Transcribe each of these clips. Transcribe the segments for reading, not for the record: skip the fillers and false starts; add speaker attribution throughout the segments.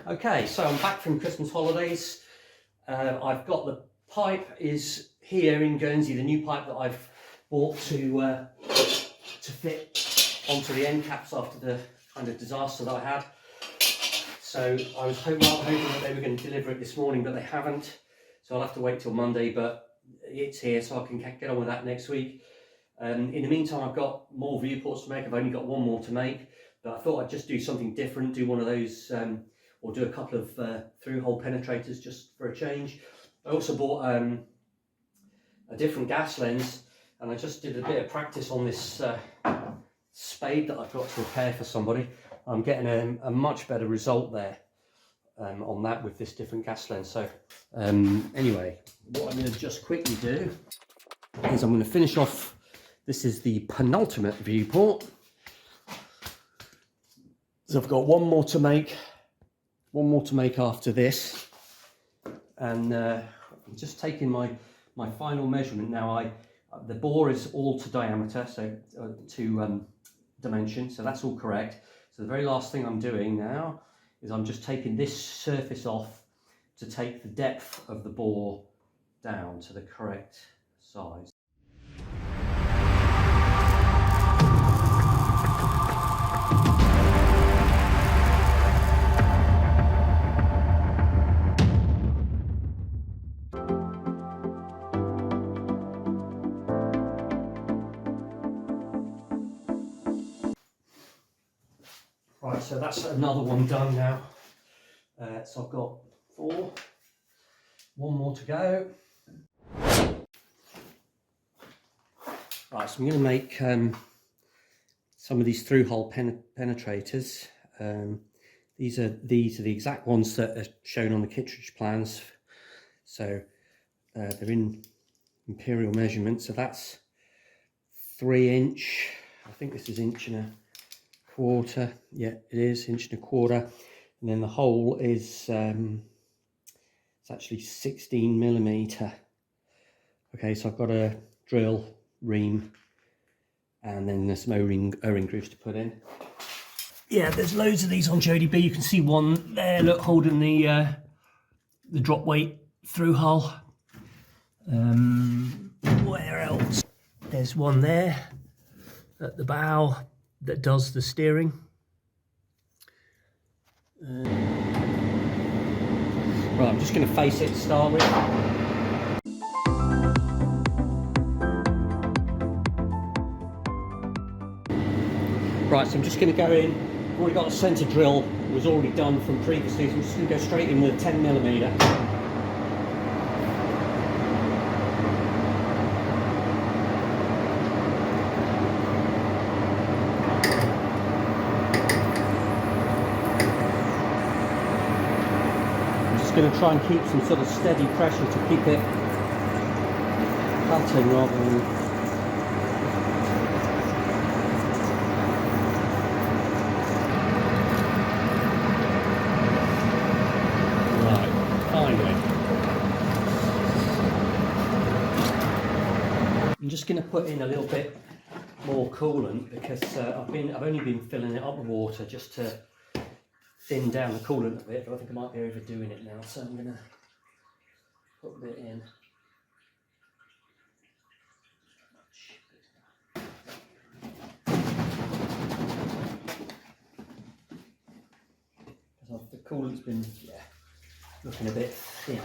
Speaker 1: Okay, so I'm back from Christmas holidays. I've got the pipe is here in Guernsey, the new pipe that I've bought to fit onto the end caps after the kind of disaster that I had. So I was hoping that they were going to deliver it this morning, but they haven't. So I'll have to wait till Monday, but it's here, so I can get on with that next week. In the meantime, I've got more viewports to make. I've only got one more to make, but I thought I'd just do something different, do one of those, or do a couple of through-hole penetrators just for a change. I also bought a different gas lens, and I just did a bit of practice on this spade that I've got to repair for somebody. I'm getting a much better result there on that with this different gas lens. So anyway, what I'm going to just quickly do is I'm going to finish off. This is the penultimate viewport. So I've got one more to make after this, and I'm just taking my final measurement now. The bore is all to diameter, so to dimension, so that's all correct. So the very last thing I'm doing now is I'm just taking this surface off to take the depth of the bore down to the correct size. Right, so that's another one done now. So I've got 4, one more to go. Right, so I'm going to make some of these through-hole penetrators. These are the exact ones that are shown on the Kittredge plans. So they're in imperial measurement. So that's 3-inch. I think this is 1.25 inches. Yeah, it is 1.25 inches. And then the hole is it's actually 16mm. Okay, so I've got a drill, ream, and then there's some O-ring grooves to put in. Yeah, there's loads of these on Jodie B. You can see one there, look, holding the drop weight through hull. Where else? There's one there at the bow that does the steering. Right, I'm just going to face it to start with. Right, so I'm just going to go in. I've already got a centre drill, it was already done from previously, so I'm just going to go straight in with a 10mm. Going to try and keep some sort of steady pressure to keep it cutting rather than right, finally. I'm just going to put in a little bit more coolant because I've only been filling it up with water just to thin down the coolant a bit, but I think I might be overdoing it now, so I'm going to put a bit in. Because the coolant's been, looking a bit thin.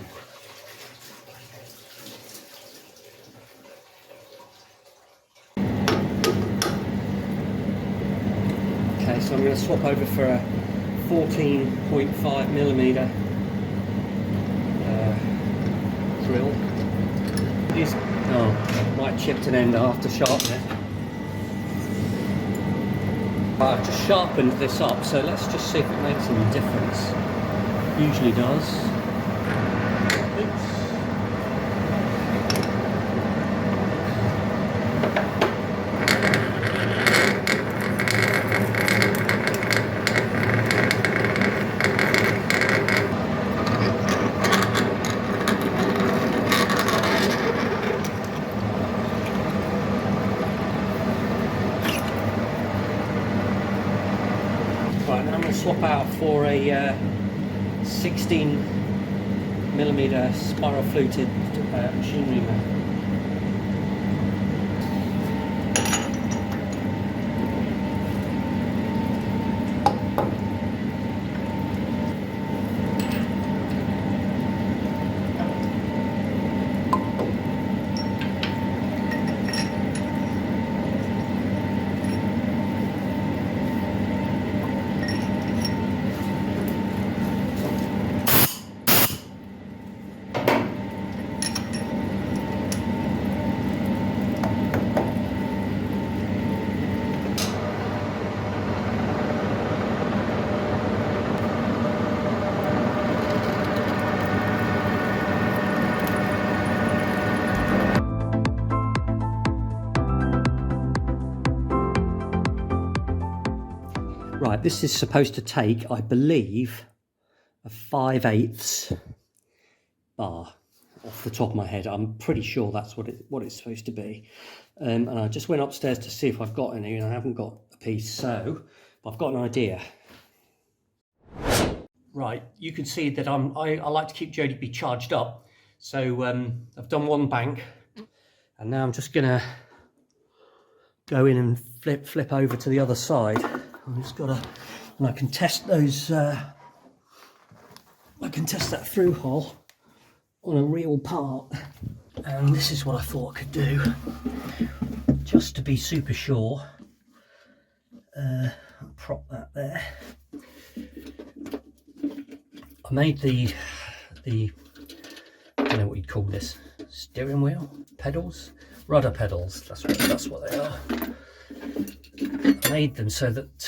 Speaker 1: Okay, so I'm going to swap over for a 14.5mm drill. Might chipped an end after sharpening it. I've just sharpened this up, so let's just see if it makes any difference. Usually does. Oops. Right, now I'm going to swap out for a 16mm spiral fluted machinery mount. Right, this is supposed to take, I believe, a 5/8 bar off the top of my head. I'm pretty sure that's what it's supposed to be. And I just went upstairs to see if I've got any, and I haven't got a piece, so I've got an idea. Right, you can see that I like to keep Jodie B charged up. So I've done one bank, and now I'm just gonna go in and flip over to the other side. I've just got and I can test those. I can test that through hole on a real part, and this is what I thought I could do, just to be super sure. I'll prop that there. I made the I don't know what you'd call this, steering wheel pedals, rudder pedals. That's what they are. I made them so that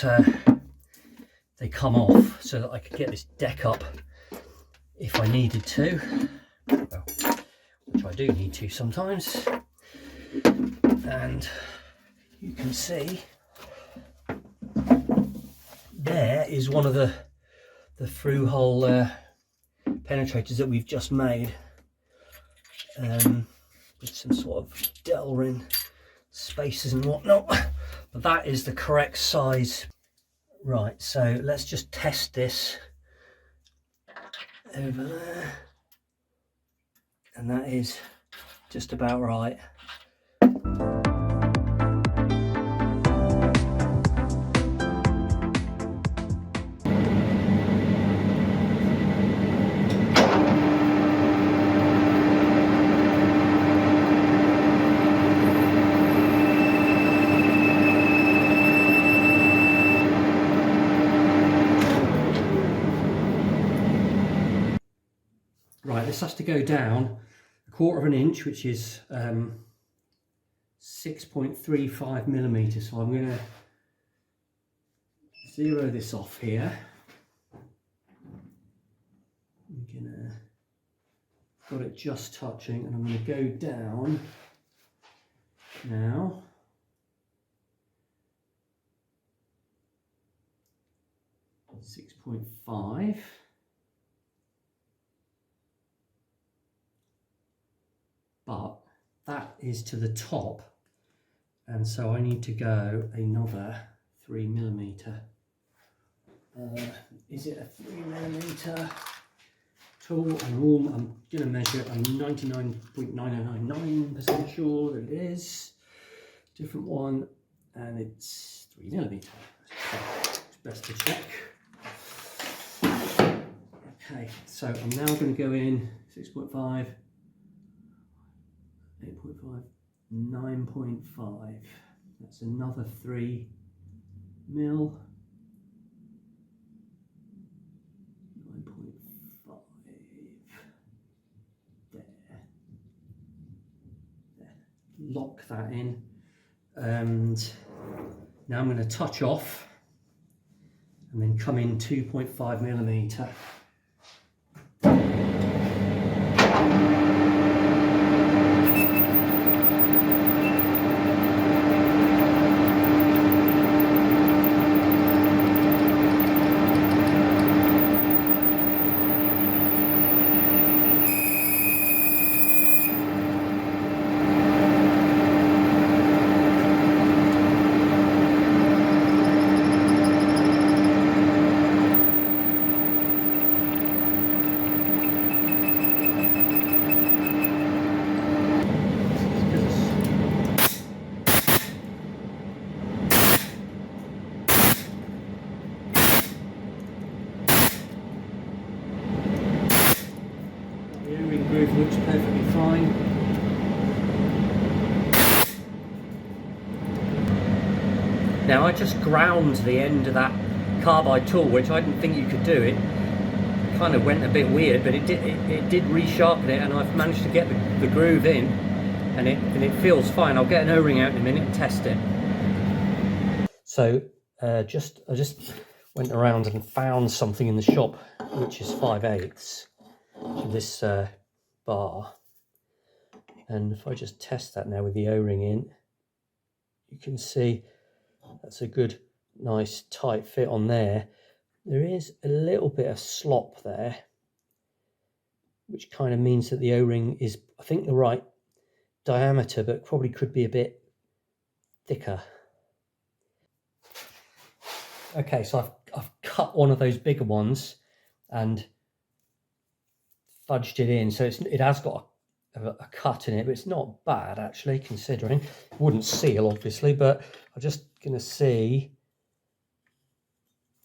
Speaker 1: they come off, so that I could get this deck up if I needed to, well, which I do need to sometimes. And you can see there is one of the through hole penetrators that we've just made, with some sort of Delrin spacers and whatnot, but that is the correct size. Right, so let's just test this over there, and that is just about right. Right, this has to go down 1/4 inch, which is 6.35mm. So I'm going to zero this off here. I'm gonna got it just touching, and I'm going to go down now. .5. But that is to the top, and so I need to go another 3mm. Is it a 3mm tool? I'm going to measure it. I'm 99.9999% sure that it is. Different one, and it's 3mm. It's best to check. Okay, so I'm now going to go in 6.5. 8.5, 9.5. That's another 3mm. There. Lock that in, and now I'm going to touch off and then come in 2.5mm. works perfectly fine. Now I just ground the end of that carbide tool, which I didn't think you could do. It kind of went a bit weird, but it did resharpen it, and I've managed to get the groove in, and it feels fine. I'll get an O-ring out in a minute and test it. So I just went around and found something in the shop which is 5/8 for this bar, and if I just test that now with the O-ring in, you can see that's a good, nice, tight fit on there. There is a little bit of slop there, which kind of means that the O-ring is, I think, the right diameter, but probably could be a bit thicker. Okay, so I've cut one of those bigger ones and fudged it in, so it has got a cut in it, but it's not bad actually, considering. It wouldn't seal, obviously, but I'm just going to see.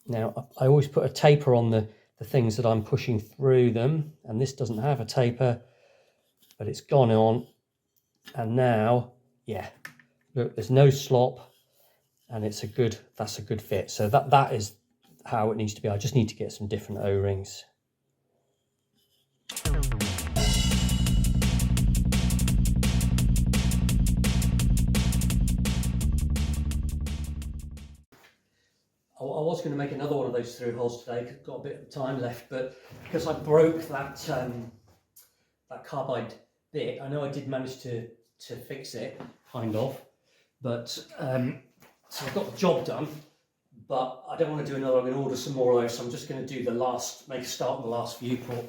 Speaker 1: Now, I always put a taper on the things that I'm pushing through them, and this doesn't have a taper, but it's gone on, and now, yeah, look, there's no slop, and that's a good fit. So that is how it needs to be. I just need to get some different O-rings. I was going to make another one of those through holes today, because I've got a bit of time left, but because I broke that that carbide bit, I know I did manage to fix it, kind of, but so I've got the job done, but I don't want to do another. I'm going to order some more of those, so I'm just going to do the last, make a start on the last viewport.